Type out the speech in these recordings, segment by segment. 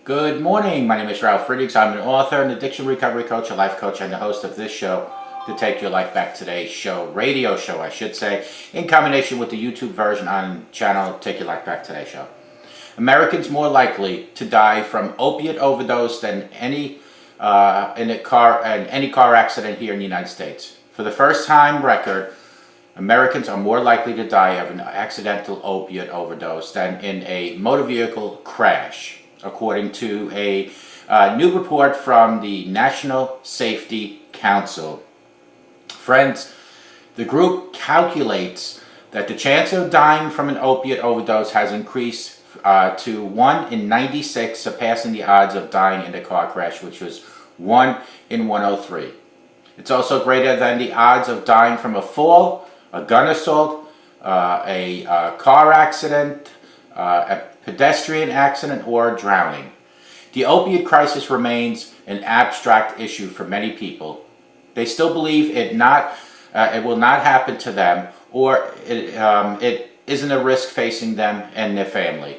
Good morning. My name is Ralf Friedrichs. I'm an author, an addiction recovery coach, a life coach, and the host of this show, the Take Your Life Back Today show, radio show, I should say, in combination with the YouTube version on channel Take Your Life Back Today show. Americans more likely to die from opiate overdose than any car accident here in the United States. For the first time record, Americans are more likely to die of an accidental opiate overdose than in a motor vehicle crash, according to a new report from the National Safety Council. Friends, the group calculates that the chance of dying from an opiate overdose has increased to 1 in 96, surpassing the odds of dying in a car crash, which was 1 in 103. It's also greater than the odds of dying from a fall, a gun assault, a car accident, a pedestrian accident, or drowning. The opiate crisis remains an abstract issue for many people. They still believe it will not happen to them, or it isn't a risk facing them and their family.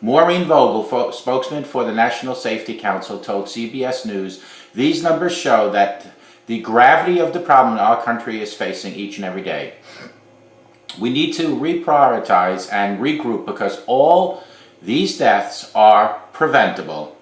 Maureen Vogel, spokesman for the National Safety Council, told CBS News, "These numbers show that the gravity of the problem our country is facing each and every day. We need to reprioritize and regroup because all these deaths are preventable."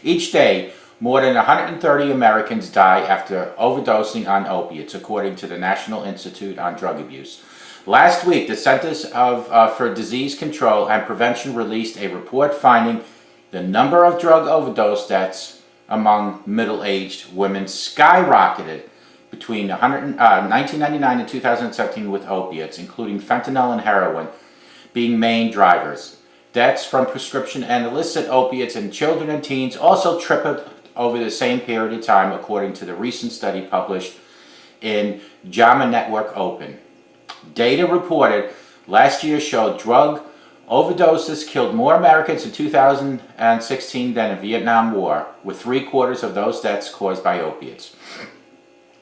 Each day, more than 130 Americans die after overdosing on opiates, according to the National Institute on Drug Abuse. Last week, the Centers for Disease Control and Prevention released a report finding the number of drug overdose deaths among middle-aged women skyrocketed between 1999 and 2017, with opiates, including fentanyl and heroin, being main drivers. Deaths from prescription and illicit opiates in children and teens also tripled over the same period of time, according to the recent study published in JAMA Network Open. Data reported last year showed drug overdoses killed more Americans in 2016 than the Vietnam War, with 3/4 of those deaths caused by opiates.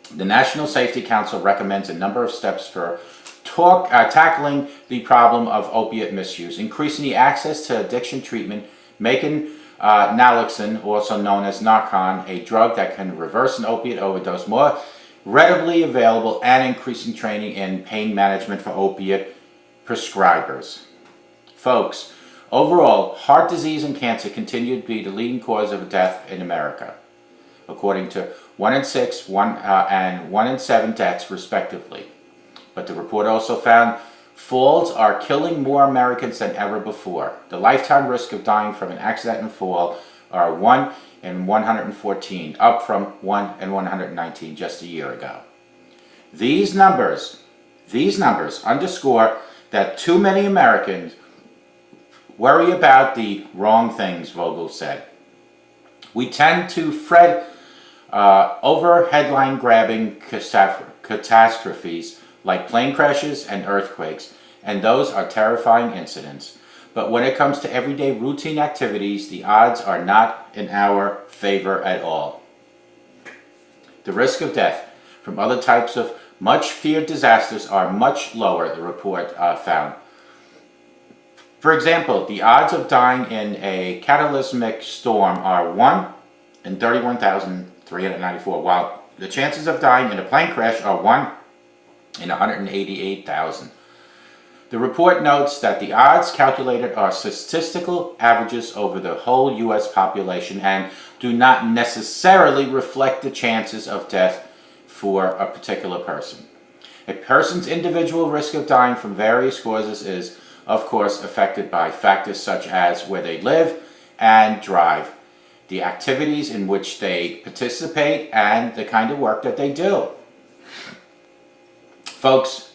The National Safety Council recommends a number of steps for tackling the problem of opiate misuse, increasing the access to addiction treatment, making naloxone, also known as Narcan, a drug that can reverse an opiate overdose, more readily available, and increasing training in pain management for opiate prescribers. Folks, overall, heart disease and cancer continue to be the leading cause of death in America, according to 1 in 6 and 1 in 7 deaths, respectively. But the report also found falls are killing more Americans than ever before. The lifetime risk of dying from an accidental fall are 1 in 114, up from 1 in 119 just a year ago. These numbers underscore that too many Americans worry about the wrong things, Vogel said. We tend to fret over headline-grabbing catastrophes like plane crashes and earthquakes, and those are terrifying incidents. But when it comes to everyday routine activities, the odds are not in our favor at all. The risk of death from other types of much-feared disasters are much lower, the report found. For example, the odds of dying in a cataclysmic storm are 1 in 31,394, while the chances of dying in a plane crash are 1 in 188,000. The report notes that the odds calculated are statistical averages over the whole U.S. population and do not necessarily reflect the chances of death for a particular person. A person's individual risk of dying from various causes is, of course, affected by factors such as where they live and drive, the activities in which they participate, and the kind of work that they do. Folks,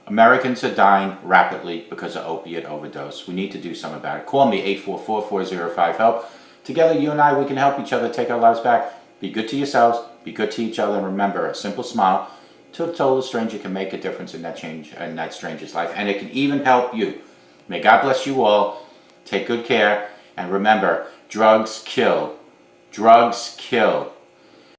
Americans are dying rapidly because of opiate overdose. We need to do something about it. Call me, 844-405-HELP. Together, you and I, we can help each other take our lives back. Be good to yourselves, be good to each other, and remember, a simple smile to a total stranger can make a difference in that stranger's life, and it can even help you. May God bless you all. Take good care, and remember, drugs kill. Drugs kill.